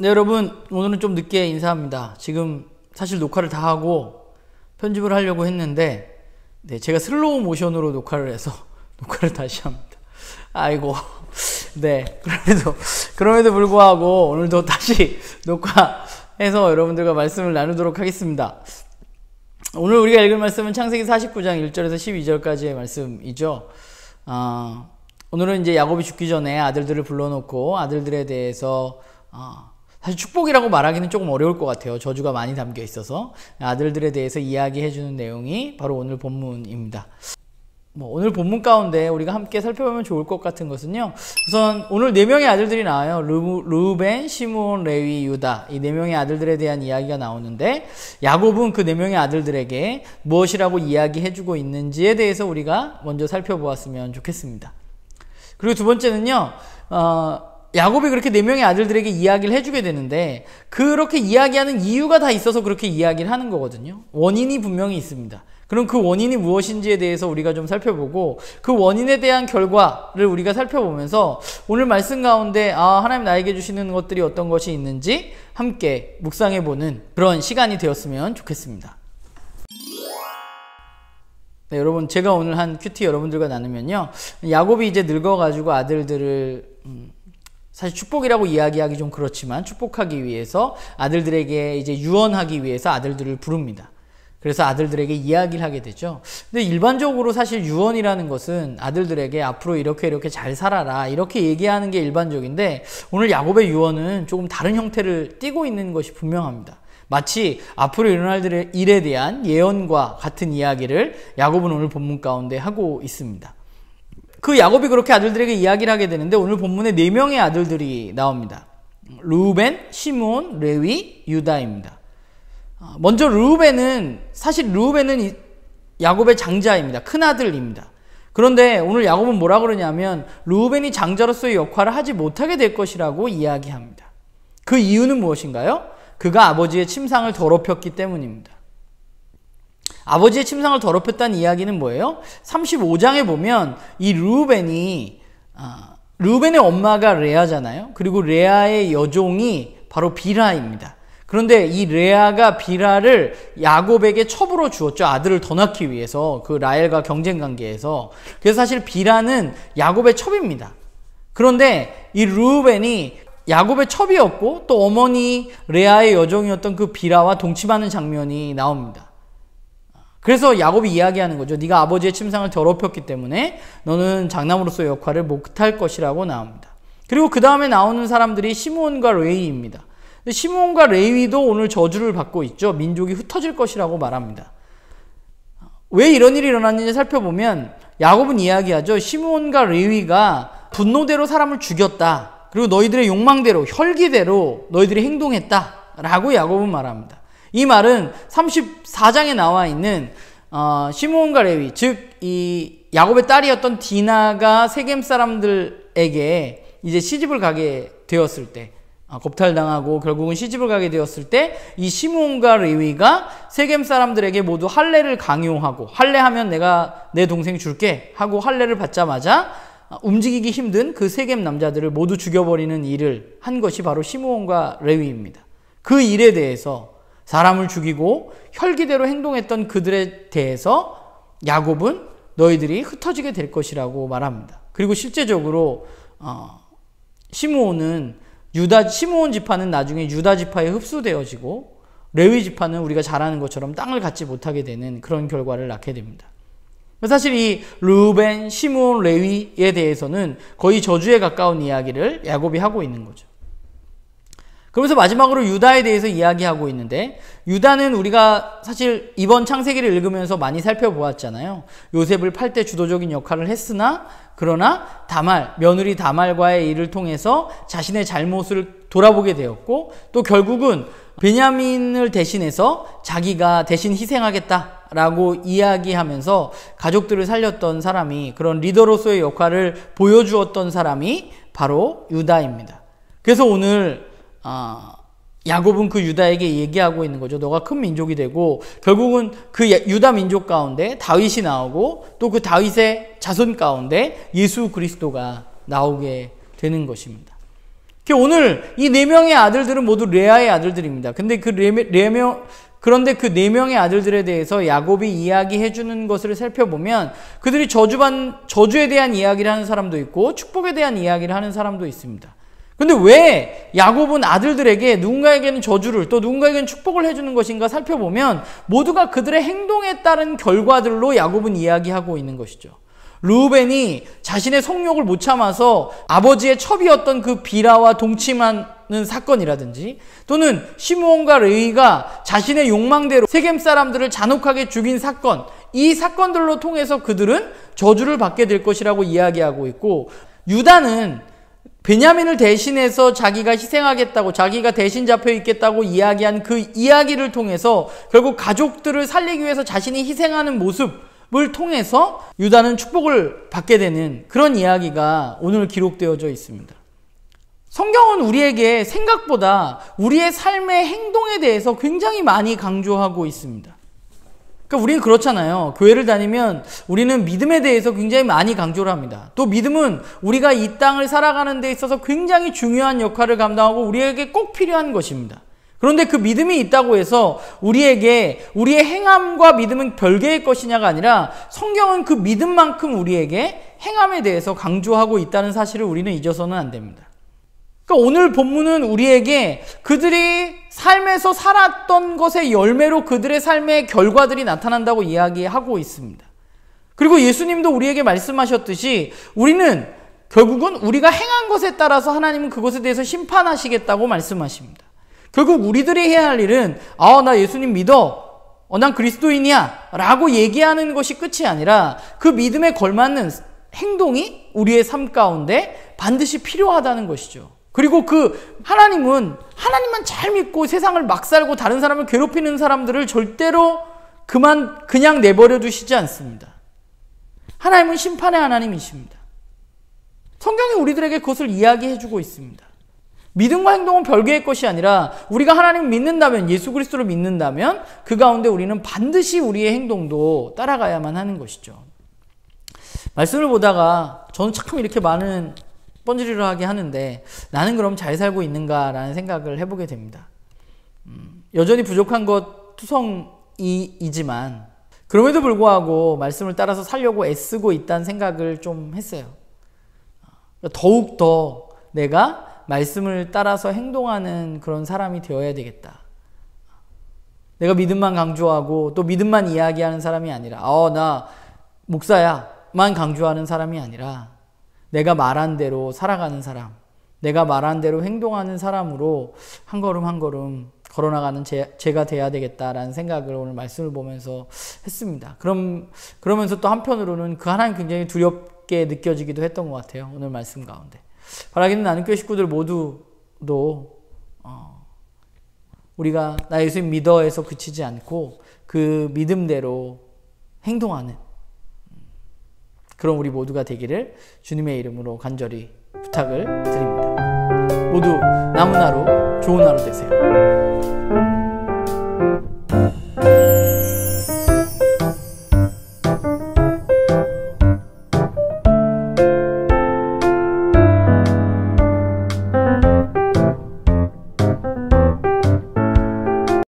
네, 여러분, 오늘은 좀 늦게 인사합니다. 지금 사실 녹화를 다 하고 편집을 하려고 했는데, 네, 제가 슬로우 모션으로 녹화를 해서 녹화를 다시 합니다. 아이고, 네, 그럼에도 불구하고 오늘도 다시 녹화해서 여러분들과 말씀을 나누도록 하겠습니다. 오늘 우리가 읽을 말씀은 창세기 49장 1절에서 12절까지의 말씀이죠. 오늘은 이제 야곱이 죽기 전에 아들들을 불러놓고 아들들에 대해서 사실 축복이라고 말하기는 조금 어려울 것 같아요. 저주가 많이 담겨 있어서 아들들에 대해서 이야기해주는 내용이 바로 오늘 본문입니다. 오늘 본문 가운데 우리가 함께 살펴보면 좋을 것 같은 것은요, 우선 오늘 4명의 아들들이 나와요. 르우벤, 시므온, 레위, 유다, 이 4명의 아들들에 대한 이야기가 나오는데, 야곱은 그 4명의 아들들에게 무엇이라고 이야기해주고 있는지에 대해서 우리가 먼저 살펴보았으면 좋겠습니다. 그리고 두 번째는요, 야곱이 그렇게 4명의 아들들에게 이야기를 해주게 되는데, 그렇게 이야기하는 이유가 다 있어서 그렇게 이야기를 하는 거거든요. 원인이 분명히 있습니다. 그럼 그 원인이 무엇인지에 대해서 우리가 좀 살펴보고, 그 원인에 대한 결과를 우리가 살펴보면서 오늘 말씀 가운데 하나님 나에게 주시는 것들이 어떤 것이 있는지 함께 묵상해보는 그런 시간이 되었으면 좋겠습니다. 네, 여러분, 제가 오늘 한 큐티 여러분들과 나누면요, 야곱이 이제 늙어가지고 아들들을 사실 축복이라고 이야기하기 좀 그렇지만 축복하기 위해서 아들들에게 이제 유언하기 위해서 아들들을 부릅니다. 그래서 아들들에게 이야기를 하게 되죠. 근데 일반적으로 사실 유언이라는 것은 아들들에게 앞으로 이렇게 잘 살아라, 이렇게 얘기하는 게 일반적인데, 오늘 야곱의 유언은 조금 다른 형태를 띠고 있는 것이 분명합니다. 마치 앞으로 일어날 일에 대한 예언과 같은 이야기를 야곱은 오늘 본문 가운데 하고 있습니다. 그 야곱이 그렇게 아들들에게 이야기를 하게 되는데, 오늘 본문에 4명의 아들들이 나옵니다. 르우벤, 시므온, 레위, 유다입니다. 먼저 르우벤은 야곱의 장자입니다. 큰아들입니다. 그런데 오늘 야곱은 뭐라 그러냐면, 르우벤이 장자로서의 역할을 하지 못하게 될 것이라고 이야기합니다. 그 이유는 무엇인가요? 그가 아버지의 침상을 더럽혔기 때문입니다. 아버지의 침상을 더럽혔다는 이야기는 뭐예요? 35장에 보면 이 르우벤의 엄마가 레아잖아요. 그리고 레아의 여종이 바로 빌하입니다. 그런데 이 레아가 빌하를 야곱에게 첩으로 주었죠. 아들을 더 낳기 위해서, 그 라헬과 경쟁 관계에서. 그래서 사실 빌하는 야곱의 첩입니다. 그런데 이 르우벤이 야곱의 첩이었고 또 어머니 레아의 여종이었던 그 빌하와 동침하는 장면이 나옵니다. 그래서 야곱이 이야기하는 거죠. 네가 아버지의 침상을 더럽혔기 때문에 너는 장남으로서의 역할을 못할 것이라고 나옵니다. 그리고 그 다음에 나오는 사람들이 시므온과 레위입니다. 시므온과 레위도 오늘 저주를 받고 있죠. 민족이 흩어질 것이라고 말합니다. 왜 이런 일이 일어났는지 살펴보면 야곱은 이야기하죠. 시므온과 레위가 분노대로 사람을 죽였다. 그리고 너희들의 욕망대로, 혈기대로 너희들이 행동했다 라고 야곱은 말합니다. 이 말은 34장에 나와 있는 시므온과 레위, 즉 이 야곱의 딸이었던 디나가 세겜 사람들에게 이제 시집을 가게 되었을 때, 겁탈당하고 결국은 시집을 가게 되었을 때, 이 시므온과 레위가 세겜 사람들에게 모두 할례를 강요하고, 할례하면 내가 내 동생 줄게 하고 할례를 받자마자 움직이기 힘든 그 세겜 남자들을 모두 죽여버리는 일을 한 것이 바로 시므온과 레위입니다. 그 일에 대해서, 사람을 죽이고 혈기대로 행동했던 그들에 대해서 야곱은 너희들이 흩어지게 될 것이라고 말합니다. 그리고 실제적으로 시므온 지파는 나중에 유다 지파에 흡수되어지고, 레위 지파는 우리가 잘 아는 것처럼 땅을 갖지 못하게 되는 그런 결과를 낳게 됩니다. 사실 이 르우벤, 시므온, 레위에 대해서는 거의 저주에 가까운 이야기를 야곱이 하고 있는 거죠. 그러면서 마지막으로 유다에 대해서 이야기하고 있는데, 유다는 우리가 사실 이번 창세기를 읽으면서 많이 살펴보았잖아요. 요셉을 팔 때 주도적인 역할을 했으나, 그러나 며느리 다말과의 일을 통해서 자신의 잘못을 돌아보게 되었고, 또 결국은 베냐민을 대신해서 자기가 대신 희생하겠다라고 이야기하면서 가족들을 살렸던 사람이, 그런 리더로서의 역할을 보여주었던 사람이 바로 유다입니다. 그래서 오늘 야곱은 그 유다에게 얘기하고 있는 거죠. 너가 큰 민족이 되고, 결국은 그 유다 민족 가운데 다윗이 나오고, 또 그 다윗의 자손 가운데 예수 그리스도가 나오게 되는 것입니다. 오늘 이 4명의 아들들은 모두 레아의 아들들입니다. 그런데 그 4명의 아들들에 대해서 야곱이 이야기해 주는 것을 살펴보면 그들이 저주에 대한 이야기를 하는 사람도 있고 축복에 대한 이야기를 하는 사람도 있습니다. 근데 왜 야곱은 아들들에게 누군가에게는 저주를 또 누군가에게는 축복을 해주는 것인가 살펴보면 모두가 그들의 행동에 따른 결과들로 야곱은 이야기하고 있는 것이죠. 르우벤이 자신의 성욕을 못 참아서 아버지의 첩이었던 그 비라와 동침하는 사건이라든지 또는 시므온과 레위가 자신의 욕망대로 세겜 사람들을 잔혹하게 죽인 사건, 이 사건들로 통해서 그들은 저주를 받게 될 것이라고 이야기하고 있고, 유다는 베냐민을 대신해서 자기가 희생하겠다고, 자기가 대신 잡혀 있겠다고 이야기한 그 이야기를 통해서 결국 가족들을 살리기 위해서 자신이 희생하는 모습을 통해서 유다는 축복을 받게 되는 그런 이야기가 오늘 기록되어져 있습니다. 성경은 우리에게 생각보다 우리의 삶의 행동에 대해서 굉장히 많이 강조하고 있습니다. 그러니까 우리는 그렇잖아요. 교회를 다니면 우리는 믿음에 대해서 굉장히 많이 강조를 합니다. 또 믿음은 우리가 이 땅을 살아가는 데 있어서 굉장히 중요한 역할을 감당하고 우리에게 꼭 필요한 것입니다. 그런데 그 믿음이 있다고 해서 우리에게 우리의 행함과 믿음은 별개의 것이냐가 아니라 성경은 그 믿음만큼 우리에게 행함에 대해서 강조하고 있다는 사실을 우리는 잊어서는 안 됩니다. 그러니까 오늘 본문은 우리에게 그들이 삶에서 살았던 것의 열매로 그들의 삶의 결과들이 나타난다고 이야기하고 있습니다. 그리고 예수님도 우리에게 말씀하셨듯이 우리는 결국은 우리가 행한 것에 따라서 하나님은 그것에 대해서 심판하시겠다고 말씀하십니다. 결국 우리들이 해야 할 일은 나 예수님 믿어, 난 그리스도인이야 라고 얘기하는 것이 끝이 아니라 그 믿음에 걸맞는 행동이 우리의 삶 가운데 반드시 필요하다는 것이죠. 그리고 하나님만 잘 믿고 세상을 막 살고 다른 사람을 괴롭히는 사람들을 절대로 그냥 내버려 두시지 않습니다. 하나님은 심판의 하나님이십니다. 성경이 우리들에게 그것을 이야기해 주고 있습니다. 믿음과 행동은 별개의 것이 아니라 우리가 하나님을 믿는다면, 예수 그리스도를 믿는다면 그 가운데 우리는 반드시 우리의 행동도 따라가야만 하는 것이죠. 말씀을 보다가 저는 참 이렇게 많은 번지르르 하게 하는데 나는 그럼 잘 살고 있는가라는 생각을 해보게 됩니다. 여전히 부족한 것 투성이지만 그럼에도 불구하고 말씀을 따라서 살려고 애쓰고 있다는 생각을 좀 했어요. 더욱더 내가 말씀을 따라서 행동하는 그런 사람이 되어야 되겠다. 내가 믿음만 강조하고 또 믿음만 이야기하는 사람이 아니라 나 목사야만 강조하는 사람이 아니라 내가 말한 대로 살아가는 사람, 내가 말한 대로 행동하는 사람으로 한 걸음 한 걸음 걸어나가는 제가 돼야 되겠다라는 생각을 오늘 말씀을 보면서 했습니다. 그러면서 또 한편으로는 그 하나님 굉장히 두렵게 느껴지기도 했던 것 같아요. 오늘 말씀 가운데. 바라기는 나눔교회 식구들 모두도 우리가 나 예수님 믿어에서 그치지 않고 그 믿음대로 행동하는 그런 우리 모두가 되기를 주님의 이름으로 간절히 부탁을 드립니다. 모두 남은 하루, 좋은 하루 되세요.